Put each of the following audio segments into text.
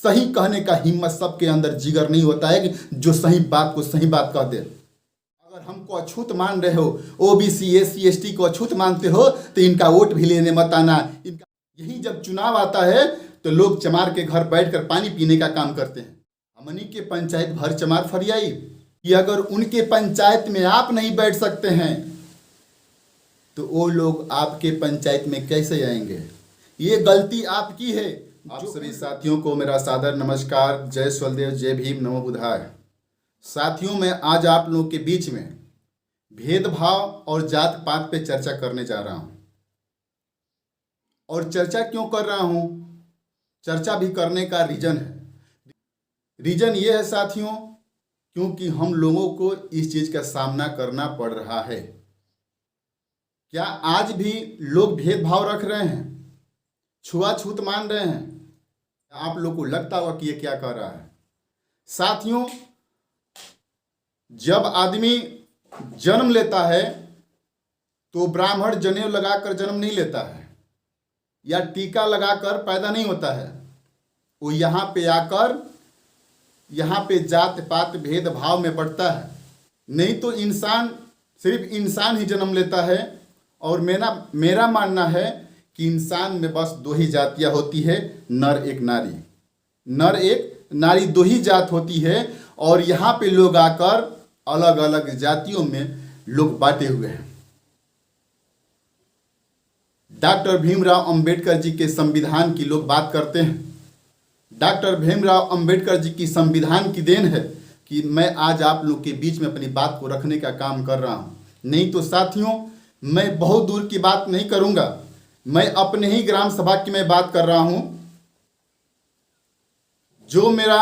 सही कहने का हिम्मत सबके अंदर जिगर नहीं होता है कि जो सही बात को सही बात कह दे। अगर हमको अछूत मान रहे हो, ओबीसी एससी एसटी को अछूत मानते हो, तो इनका वोट भी लेने मत आना। इनका यही जब चुनाव आता है तो लोग चमार के घर बैठकर पानी पीने का काम करते हैं। हमनी के पंचायत भर चमार फरियाई कि अगर उनके पंचायत में आप नहीं बैठ सकते हैं तो वो लोग आपके पंचायत में कैसे आएंगे? ये गलती आपकी है। आप सभी साथियों को मेरा सादर नमस्कार, जय स्वलदेव, जय भीम, नमो बुद्धाय। साथियों, मैं आज आप लोगों के बीच में भेदभाव और जात पात पे चर्चा करने जा रहा हूं। और चर्चा क्यों कर रहा हूं? चर्चा भी करने का रीजन है। रीजन ये है साथियों, क्योंकि हम लोगों को इस चीज का सामना करना पड़ रहा है। क्या आज भी लोग भेदभाव रख रहे हैं, छुआछूत मान रहे हैं? आप लोग को लगता होगा कि ये क्या कर रहा है। साथियों, जब आदमी जन्म लेता है तो ब्राह्मण जनेऊ लगाकर जन्म नहीं लेता है या टीका लगाकर पैदा नहीं होता है। वो यहाँ पे आकर यहाँ पे जात पात भेदभाव में बढ़ता है। नहीं तो इंसान सिर्फ इंसान ही जन्म लेता है। और मेरा मानना है कि इंसान में बस दो ही जातियाँ होती है, नर एक नारी। नर एक नारी, दो ही जात होती है। और यहाँ पे लोग आकर अलग अलग जातियों में लोग बांटे हुए हैं। डॉक्टर भीमराव अंबेडकर जी के संविधान की लोग बात करते हैं। डॉक्टर भीमराव अंबेडकर जी की संविधान की देन है कि मैं आज आप लोग के बीच में अपनी बात को रखने का काम कर रहा हूँ। नहीं तो साथियों, मैं बहुत दूर की बात नहीं करूँगा। मैं अपने ही ग्राम सभा की मैं बात कर रहा हूँ। जो मेरा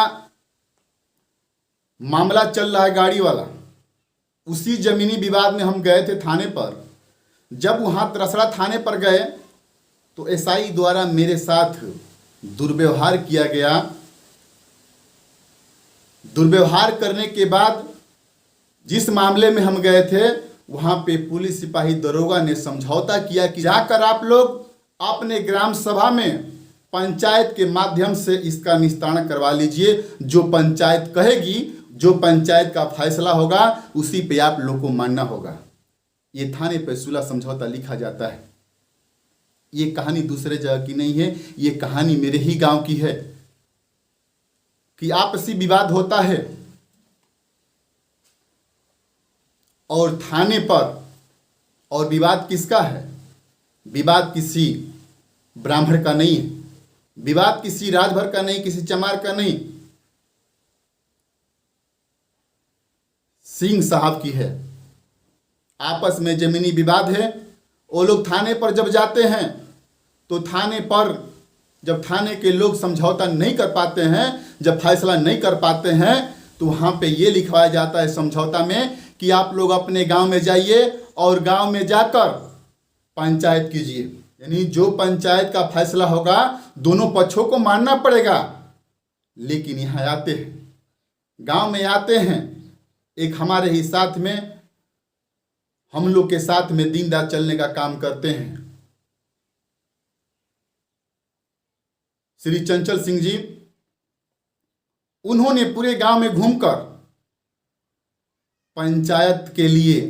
मामला चल रहा है गाड़ी वाला, उसी जमीनी विवाद में हम गए थे थाने पर। जब वहाँ तरसड़ा थाने पर गए तो एसआई द्वारा मेरे साथ दुर्व्यवहार किया गया। दुर्व्यवहार करने के बाद जिस मामले में हम गए थे, वहाँ पे पुलिस सिपाही दरोगा ने समझौता किया कि जाकर आप लोग अपने ग्राम सभा में पंचायत के माध्यम से इसका निस्तारण करवा लीजिए। जो पंचायत कहेगी, जो पंचायत का फैसला होगा, उसी पे आप लोग को मानना होगा। ये थाने पे सुलह समझौता लिखा जाता है। ये कहानी दूसरे जगह की नहीं है, ये कहानी मेरे ही गांव की है कि आपसी विवाद होता है और थाने पर। और विवाद किसका है? विवाद किसी ब्राह्मण का नहीं है, विवाद किसी राजभर का नहीं, किसी चमार का नहीं, सिंह साहब की है। आपस में जमीनी विवाद है। वो लोग थाने पर जब जाते हैं तो थाने पर जब थाने के लोग समझौता नहीं कर पाते हैं, जब फैसला नहीं कर पाते हैं, तो वहाँ पे ये लिखवाया जाता है समझौता में कि आप लोग अपने गांव में जाइए और गांव में जाकर पंचायत कीजिए। यानी जो पंचायत का फैसला होगा दोनों पक्षों को मानना पड़ेगा। लेकिन यहाँ आते हैं, गांव में आते हैं, एक हमारे ही साथ में, हम लोग के साथ में दिन रात चलने का काम करते हैं, श्री चंचल सिंह जी। उन्होंने पूरे गांव में घूमकर पंचायत के लिए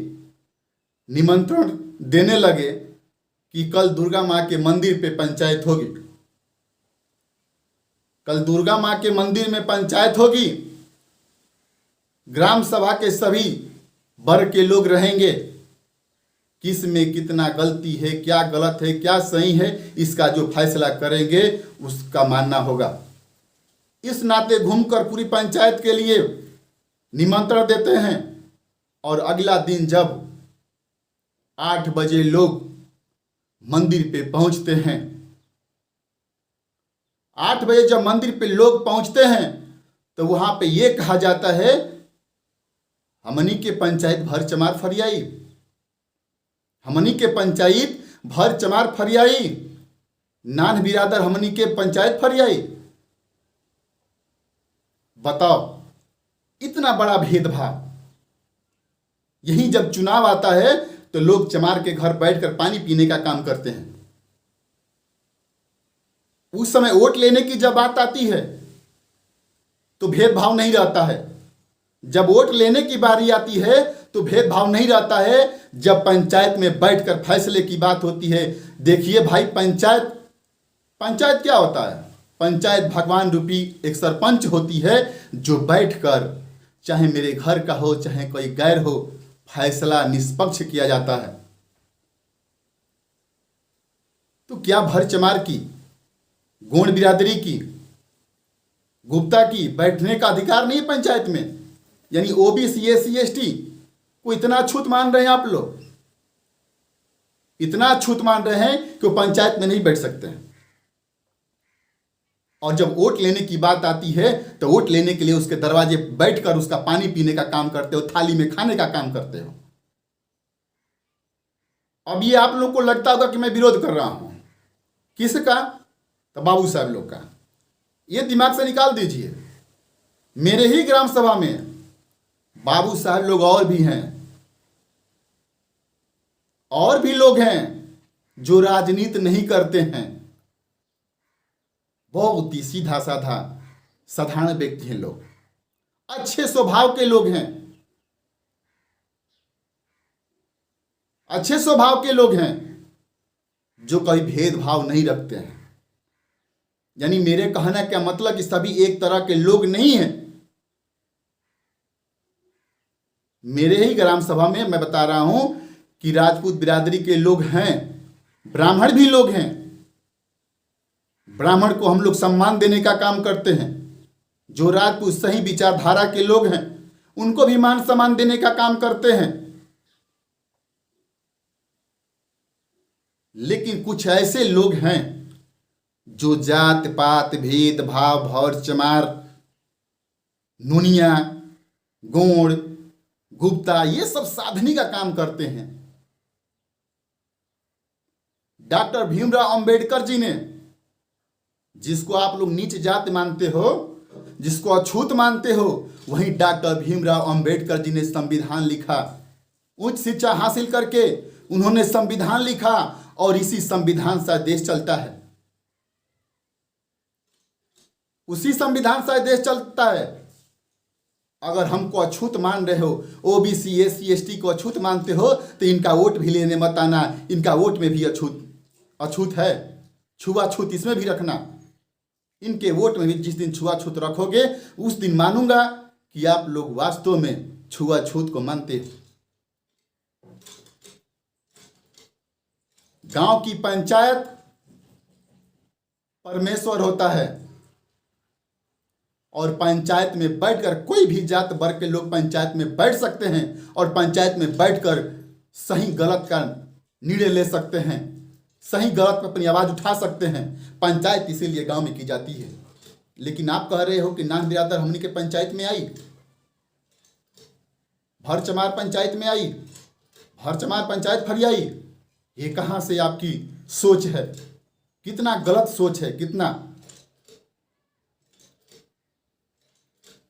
निमंत्रण देने लगे कि कल दुर्गा माँ के मंदिर पे पंचायत होगी, कल दुर्गा माँ के मंदिर में पंचायत होगी। ग्राम सभा के सभी वर्ग के लोग रहेंगे। किस में कितना गलती है, क्या गलत है, क्या सही है, इसका जो फैसला करेंगे उसका मानना होगा। इस नाते घूमकर पूरी पंचायत के लिए निमंत्रण देते हैं। और अगला दिन जब 8 बजे लोग मंदिर पे पहुंचते हैं, 8 बजे जब मंदिर पे लोग पहुंचते हैं तो वहां पे ये कहा जाता है, हमनी के पंचायत भर चमार फरियाई, हमनी के पंचायत भर चमार फरियाई, नान बिरादर हमनी के पंचायत फरियाई। बताओ, इतना बड़ा भेदभाव। यही जब चुनाव आता है तो लोग चमार के घर बैठकर पानी पीने का काम करते हैं। उस समय वोट लेने की जब बात आती है तो भेदभाव नहीं रहता है। जब वोट लेने की बारी आती है तो भेदभाव नहीं रहता है। जब पंचायत में बैठकर फैसले की बात होती है, देखिए भाई, पंचायत क्या होता है? पंचायत भगवान रूपी एक सरपंच होती है जो बैठकर, चाहे मेरे घर का हो चाहे कोई गैर हो, फैसला निष्पक्ष किया जाता है। तो क्या भर चमार की, गोंड बिरादरी की, गुप्ता की बैठने का अधिकार नहीं पंचायत में? यानी ओबीसी एससी एसटी को इतना अछूत मान रहे हैं आप लोग, इतना अछूत मान रहे हैं कि वो पंचायत में नहीं बैठ सकते हैं। और जब वोट लेने की बात आती है तो वोट लेने के लिए उसके दरवाजे बैठकर उसका पानी पीने का काम करते हो, थाली में खाने का काम करते हो। अब ये आप लोग को लगता होगा कि मैं विरोध कर रहा हूं, किसका? तो बाबू साहब लोग का। ये दिमाग से निकाल दीजिए। मेरे ही ग्राम सभा में बाबू साहब लोग और भी हैं, और भी लोग हैं जो राजनीति नहीं करते हैं, बहुत ही सीधा साधा साधारण व्यक्ति हैं लोग, अच्छे स्वभाव के लोग हैं, अच्छे स्वभाव के लोग हैं जो कोई भेदभाव नहीं रखते हैं। यानी मेरे कहना क्या मतलब कि सभी एक तरह के लोग नहीं हैं। मेरे ही ग्राम सभा में मैं बता रहा हूं कि राजपूत बिरादरी के लोग हैं, ब्राह्मण भी लोग हैं। ब्राह्मण को हम लोग सम्मान देने का काम करते हैं। जो राजपूत सही विचारधारा के लोग हैं उनको भी मान सम्मान देने का काम करते हैं। लेकिन कुछ ऐसे लोग हैं जो जात पात भेदभाव भौर चमार नुनिया गोंड गुप्ता ये सब साधने का काम करते हैं। डॉक्टर भीमराव अंबेडकर जी ने, जिसको आप लोग नीच जात मानते हो, जिसको अछूत मानते हो, वहीं डॉक्टर भीमराव अंबेडकर जी ने संविधान लिखा। उच्च शिक्षा हासिल करके उन्होंने संविधान लिखा और इसी संविधान से देश चलता है। उसी संविधान से देश चलता है। अगर हमको अछूत मान रहे हो, ओबीसी एससी एसटी को अछूत मानते हो, तो इनका वोट भी लेने मत आना। इनका वोट में भी अछूत है, छुआछूत इसमें भी रखना। इनके वोट में भी जिस दिन छुआछूत रखोगे उस दिन मानूंगा कि आप लोग वास्तव में छुआछूत को मानते हो। गांव की पंचायत परमेश्वर होता है और पंचायत में बैठकर कोई भी जात वर्ग के लोग पंचायत में बैठ सकते हैं और पंचायत में बैठकर सही गलत का निर्णय ले सकते हैं, सही गलत पर अपनी आवाज उठा सकते हैं। पंचायत इसीलिए गांव में की जाती है। लेकिन आप कह रहे हो कि नान बिरादर हमने के पंचायत में आई, भर चमार पंचायत में आई, भर चमार पंचायत फरियाई। ये कहां से आपकी सोच है? कितना गलत सोच है, कितना।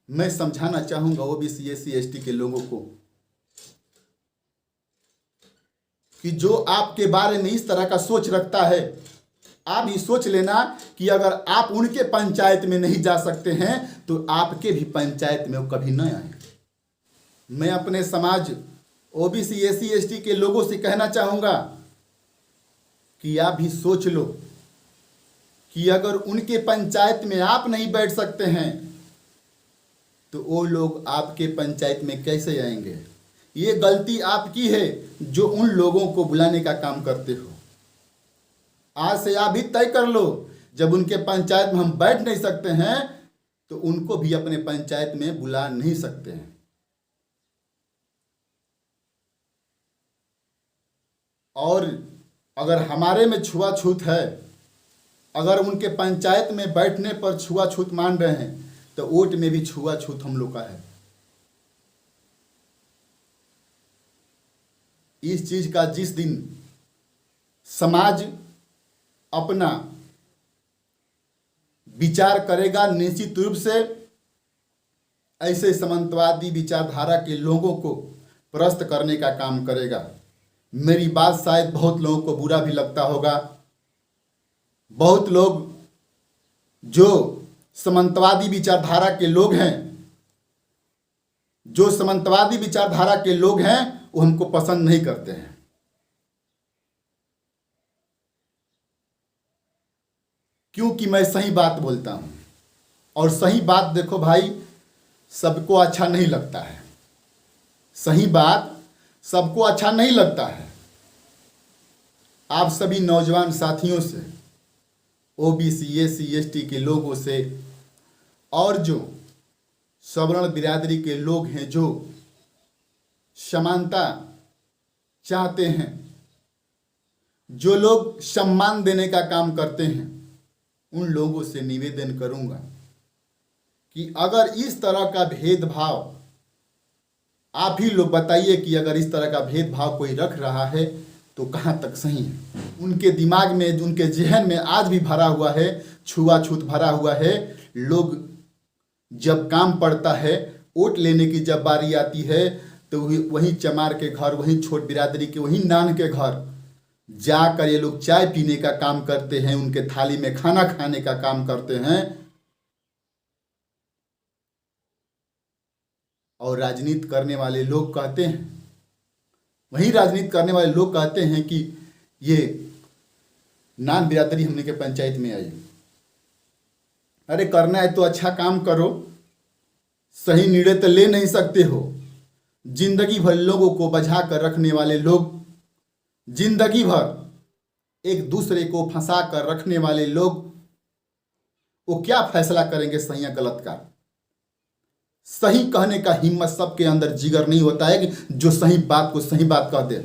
मैं समझाना चाहूंगा ओबीसी एससी एसटी के लोगों को कि जो आपके बारे में इस तरह का सोच रखता है, आप ही सोच लेना कि अगर आप उनके पंचायत में नहीं जा सकते हैं तो आपके भी पंचायत में वो कभी न आए। मैं अपने समाज ओबीसी एससी एसटी के लोगों से कहना चाहूंगा कि आप भी सोच लो कि अगर उनके पंचायत में आप नहीं बैठ सकते हैं तो वो लोग आपके पंचायत में कैसे आएंगे। ये गलती आपकी है जो उन लोगों को बुलाने का काम करते हो। आज से आप भी तय कर लो, जब उनके पंचायत में हम बैठ नहीं सकते हैं तो उनको भी अपने पंचायत में बुला नहीं सकते हैं। और अगर हमारे में छुआछूत है, अगर उनके पंचायत में बैठने पर छुआछूत मान रहे हैं तो वोट में भी छुआछूत हम लोग का है। इस चीज का जिस दिन समाज अपना विचार करेगा, निश्चित रूप से ऐसे सामंतवादी विचारधारा के लोगों को परास्त करने का काम करेगा। मेरी बात शायद बहुत लोगों को बुरा भी लगता होगा। बहुत लोग जो सामंतवादी विचारधारा के लोग हैं, जो सामंतवादी विचारधारा के लोग हैं वो हमको पसंद नहीं करते हैं। क्योंकि मैं सही बात बोलता हूं, और सही बात देखो भाई सबको अच्छा नहीं लगता है। सही बात सबको अच्छा नहीं लगता है। आप सभी नौजवान साथियों से, ओबीसी एससी एसटी के लोगों से, और जो सवर्ण बिरादरी के लोग हैं जो समानता चाहते हैं, जो लोग सम्मान देने का काम करते हैं, उन लोगों से निवेदन करूंगा कि अगर इस तरह का भेदभाव, आप ही लोग बताइए कि अगर इस तरह का भेदभाव कोई रख रहा है तो कहाँ तक सही है। उनके दिमाग में, उनके जहन में आज भी भरा हुआ है, छुआछूत भरा हुआ है। लोग जब काम पड़ता है, वोट लेने की जब बारी आती है, तो वहीं चमार के घर, वहीं छोट बिरादरी के, वहीं नान के घर जाकर ये लोग चाय पीने का काम करते हैं, उनके थाली में खाना खाने का काम करते हैं। और राजनीति करने वाले लोग कहते हैं, वही राजनीति करने वाले लोग कहते हैं कि ये नान बिरादरी हमने के पंचायत में आई। अरे करना है तो अच्छा काम करो, सही निर्णय तो ले नहीं सकते हो। जिंदगी भर लोगों को बझा कर रखने वाले लोग, जिंदगी भर एक दूसरे को फंसा कर रखने वाले लोग, वो क्या फैसला करेंगे सही या गलत का। सही कहने का हिम्मत सबके अंदर जिगर नहीं होता है कि जो सही बात को सही बात कह दे।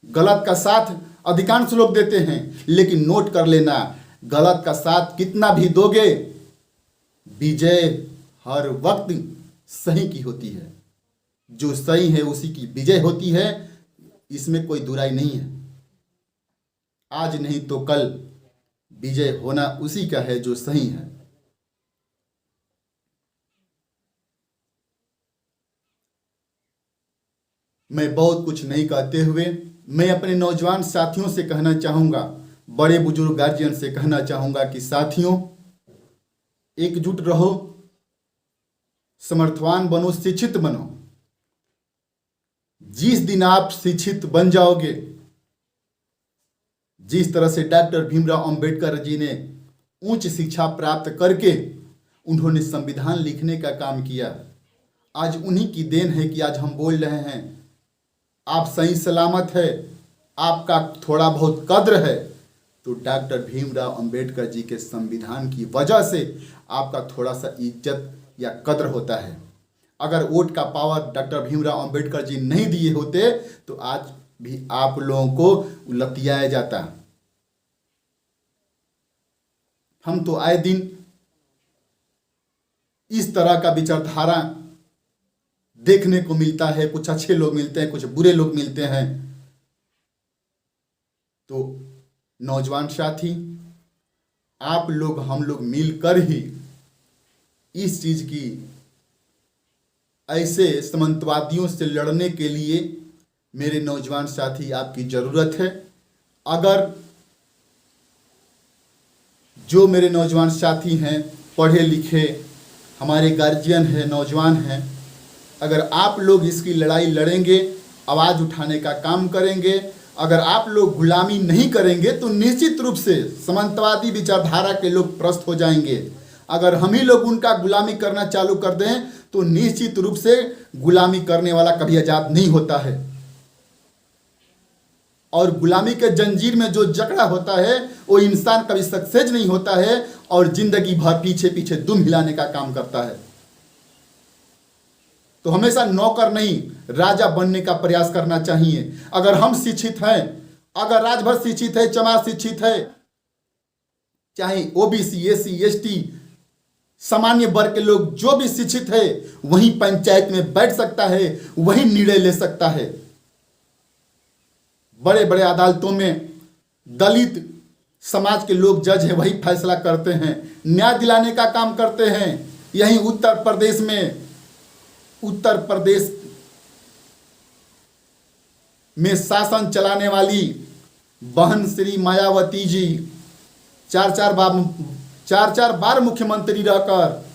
गलत का साथ अधिकांश लोग देते हैं, लेकिन नोट कर लेना, गलत का साथ कितना भी दोगे, विजय हर वक्त सही की होती है। जो सही है उसी की विजय होती है, इसमें कोई दुराई नहीं है। आज नहीं तो कल विजय होना उसी का है जो सही है। मैं बहुत कुछ नहीं कहते हुए मैं अपने नौजवान साथियों से कहना चाहूँगा, बड़े बुजुर्ग गार्जियन से कहना चाहूँगा कि साथियों, एकजुट रहो, समर्थवान बनो, शिक्षित बनो। जिस दिन आप शिक्षित बन जाओगे, जिस तरह से डॉक्टर भीमराव अंबेडकर जी ने उच्च शिक्षा प्राप्त करके उन्होंने संविधान लिखने का काम किया, आज उन्हीं की देन है कि आज हम बोल रहे हैं। आप सही सलामत है, आपका थोड़ा बहुत कद्र है, तो डॉक्टर भीमराव अंबेडकर जी के संविधान की वजह से आपका थोड़ा सा इज्जत या कद्र होता है। अगर वोट का पावर डॉक्टर भीमराव अंबेडकर जी नहीं दिए होते तो आज भी आप लोगों को लतियाया जाता। हम तो आए दिन इस तरह का विचारधारा देखने को मिलता है। कुछ अच्छे लोग मिलते हैं, कुछ बुरे लोग मिलते हैं। तो नौजवान साथी, आप लोग, हम लोग मिलकर ही इस चीज की, ऐसे सामंतवादियों से लड़ने के लिए मेरे नौजवान साथी आपकी ज़रूरत है। अगर जो मेरे नौजवान साथी हैं, पढ़े लिखे, हमारे गार्जियन हैं, नौजवान हैं, अगर आप लोग इसकी लड़ाई लड़ेंगे, आवाज़ उठाने का काम करेंगे, अगर आप लोग गुलामी नहीं करेंगे तो निश्चित रूप से सामंतवादी विचारधारा के लोग प्रस्त हो जाएंगे। अगर हम ही लोग उनका गुलामी करना चालू कर दें तो निश्चित रूप से गुलामी करने वाला कभी आज़ाद नहीं होता है। और गुलामी के जंजीर में जो जकड़ा होता है वो इंसान कभी सक्सेस नहीं होता है और जिंदगी भर पीछे पीछे दुम हिलाने का काम करता है। तो हमेशा नौकर नहीं, राजा बनने का प्रयास करना चाहिए। अगर हम शिक्षित हैं, अगर राजभर शिक्षित है, चमार शिक्षित है, चाहे ओबीसी एससी एसटी सामान्य वर्ग के लोग जो भी शिक्षित है वही पंचायत में बैठ सकता है, वही निर्णय ले सकता है। बड़े बड़े अदालतों में दलित समाज के लोग जज हैं, वही फैसला करते हैं, न्याय दिलाने का काम करते हैं। यहीं उत्तर प्रदेश में शासन चलाने वाली बहन श्री मायावती जी 4-4 बार मुख्यमंत्री रहकर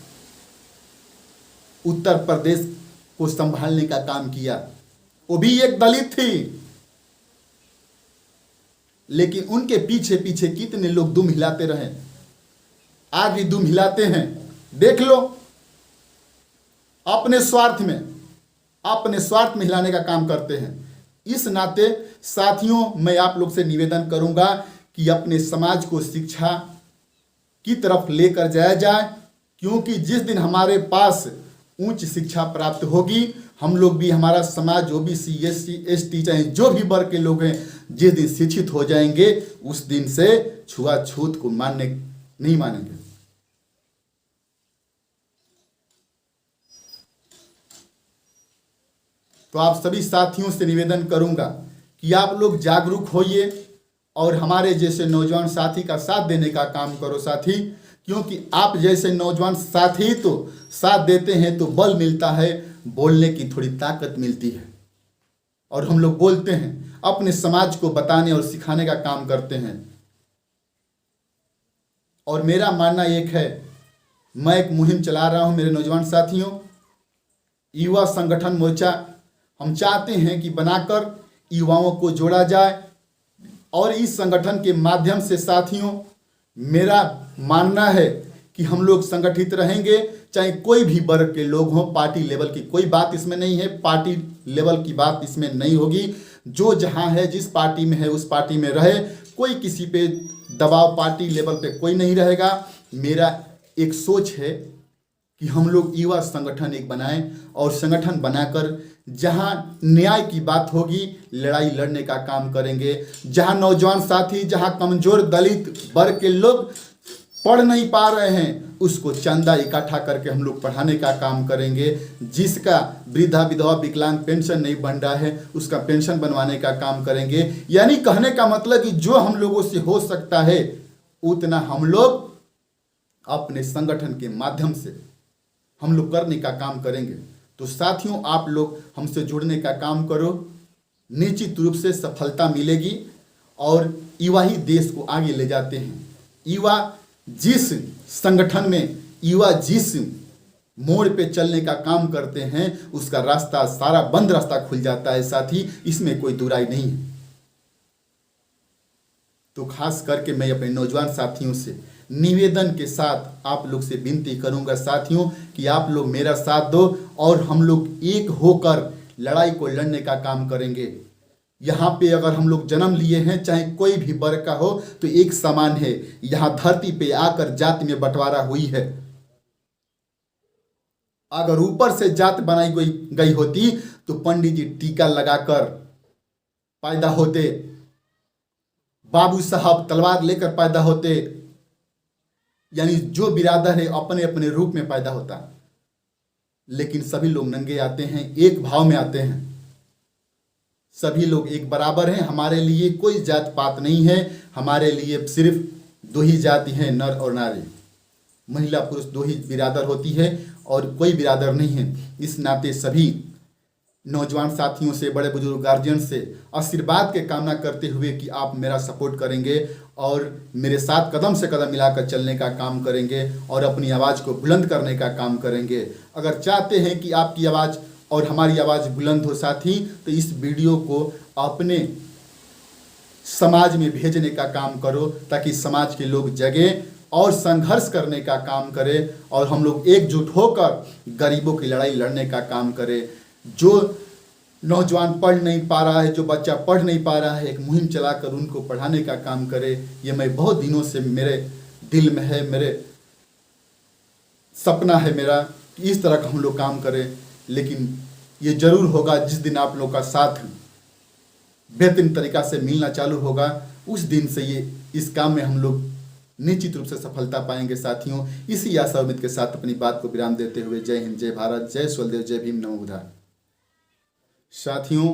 उत्तर प्रदेश को संभालने का काम किया। वो भी एक दलित थी, लेकिन उनके पीछे पीछे कितने लोग दुम हिलाते रहे, आज भी दुम हिलाते हैं। देख लो, अपने स्वार्थ में हिलाने का काम करते हैं। इस नाते साथियों, मैं आप लोग से निवेदन करूंगा कि अपने समाज को शिक्षा की तरफ लेकर जाया जाए, क्योंकि जिस दिन हमारे पास उच्च शिक्षा प्राप्त होगी, हम लोग भी, हमारा समाज ओबीसी एससी एसटी चाहे जो भी वर्ग के लोग हैं, जिस दिन शिक्षित हो जाएंगे उस दिन से छुआछूत को नहीं मानेंगे। तो आप सभी साथियों से निवेदन करूंगा कि आप लोग जागरूक होइए और हमारे जैसे नौजवान साथी का साथ देने का काम करो साथी, क्योंकि आप जैसे नौजवान साथी तो साथ देते हैं तो बल मिलता है, बोलने की थोड़ी ताकत मिलती है, और हम लोग बोलते हैं, अपने समाज को बताने और सिखाने का काम करते हैं। और मेरा मानना एक है, मैं एक मुहिम चला रहा हूं मेरे नौजवान साथियों, युवा संगठन मोर्चा हम चाहते हैं कि बनाकर युवाओं को जोड़ा जाए, और इस संगठन के माध्यम से साथियों मेरा मानना है कि हम लोग संगठित रहेंगे, चाहे कोई भी वर्ग के लोग हों। पार्टी लेवल की कोई बात इसमें नहीं है, पार्टी लेवल की बात इसमें नहीं होगी। जो जहां है, जिस पार्टी में है उस पार्टी में रहे, कोई किसी पे दबाव पार्टी लेवल पे कोई नहीं रहेगा। मेरा एक सोच है कि हम लोग युवा संगठन एक बनाएं, और संगठन बनाकर जहां न्याय की बात होगी लड़ाई लड़ने का काम करेंगे। जहां नौजवान साथी, जहां कमजोर दलित वर्ग के लोग पढ़ नहीं पा रहे हैं, उसको चंदा इकट्ठा करके हम लोग पढ़ाने का काम करेंगे। जिसका वृद्धा विधवा विकलांग पेंशन नहीं बन रहा है, उसका पेंशन बनवाने का काम करेंगे। यानी कहने का मतलब कि जो हम लोगों से हो सकता है उतना हम लोग अपने संगठन के माध्यम से हम लोग करने का काम करेंगे। तो साथियों, आप लोग हमसे जुड़ने का काम करो, निश्चित रूप से सफलता मिलेगी। और युवा ही देश को आगे ले जाते हैं। युवा जिस संगठन में, युवा जिस मोड़ पे चलने का काम करते हैं, उसका रास्ता सारा बंद रास्ता खुल जाता है साथी, इसमें कोई दुराई नहीं है। तो खास करके मैं अपने नौजवान साथियों से निवेदन के साथ आप लोग से विनती करूंगा साथियों कि आप लोग मेरा साथ दो, और हम लोग एक होकर लड़ाई को लड़ने का काम करेंगे। यहाँ पे अगर हम लोग जन्म लिए हैं, चाहे कोई भी वर्ग का हो, तो एक समान है। यहाँ धरती पे आकर जाति में बंटवारा हुई है। अगर ऊपर से जात बनाई गई होती तो पंडित जी टीका लगाकर पैदा होते, बाबू साहब तलवार लेकर पैदा होते, यानी जो बिरादर है अपने अपने रूप में पैदा होता। लेकिन सभी लोग नंगे आते हैं, एक भाव में आते हैं, सभी लोग एक बराबर हैं। हमारे लिए कोई जात पात नहीं है, हमारे लिए सिर्फ दो ही जाति हैं, नर और नारी, महिला पुरुष दो ही बिरादर होती है और कोई बिरादर नहीं है। इस नाते सभी नौजवान साथियों से, बड़े बुजुर्ग गार्जियन से आशीर्वाद के कामना करते हुए कि आप मेरा सपोर्ट करेंगे और मेरे साथ कदम से कदम मिलाकर चलने का काम करेंगे और अपनी आवाज़ को बुलंद करने का काम करेंगे। अगर चाहते हैं कि आपकी आवाज़ और हमारी आवाज़ बुलंद हो साथी, तो इस वीडियो को अपने समाज में भेजने का काम करो, ताकि समाज के लोग जगें और संघर्ष करने का काम करें, और हम लोग एकजुट होकर गरीबों की लड़ाई लड़ने का काम करें। जो नौजवान पढ़ नहीं पा रहा है, जो बच्चा पढ़ नहीं पा रहा है, एक मुहिम चलाकर उनको पढ़ाने का काम करे। ये मैं बहुत दिनों से मेरे दिल में है, मेरे सपना है मेरा कि इस तरह का हम लोग काम करें। लेकिन ये ज़रूर होगा जिस दिन आप लोग का साथ बेहतरीन तरीक़ा से मिलना चालू होगा, उस दिन से ये इस काम में हम लोग निश्चित रूप से सफलता पाएंगे साथियों। इसी आशा उम्मीद के साथ अपनी बात को विराम देते हुए जय हिंद, जय भारत, जय स्वलदेव, जय भीम, नमो बुद्धाय। साथियों,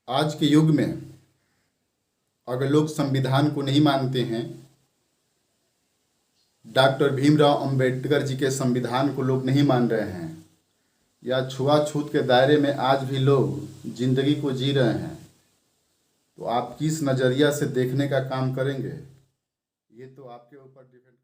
आज के युग में अगर लोग संविधान को नहीं मानते हैं, डॉक्टर भीमराव अंबेडकर जी के संविधान को लोग नहीं मान रहे हैं, या छुआछूत के दायरे में आज भी लोग जिंदगी को जी रहे हैं, तो आप किस नज़रिया से देखने का काम करेंगे? ये तो आपके ऊपर डिपेंड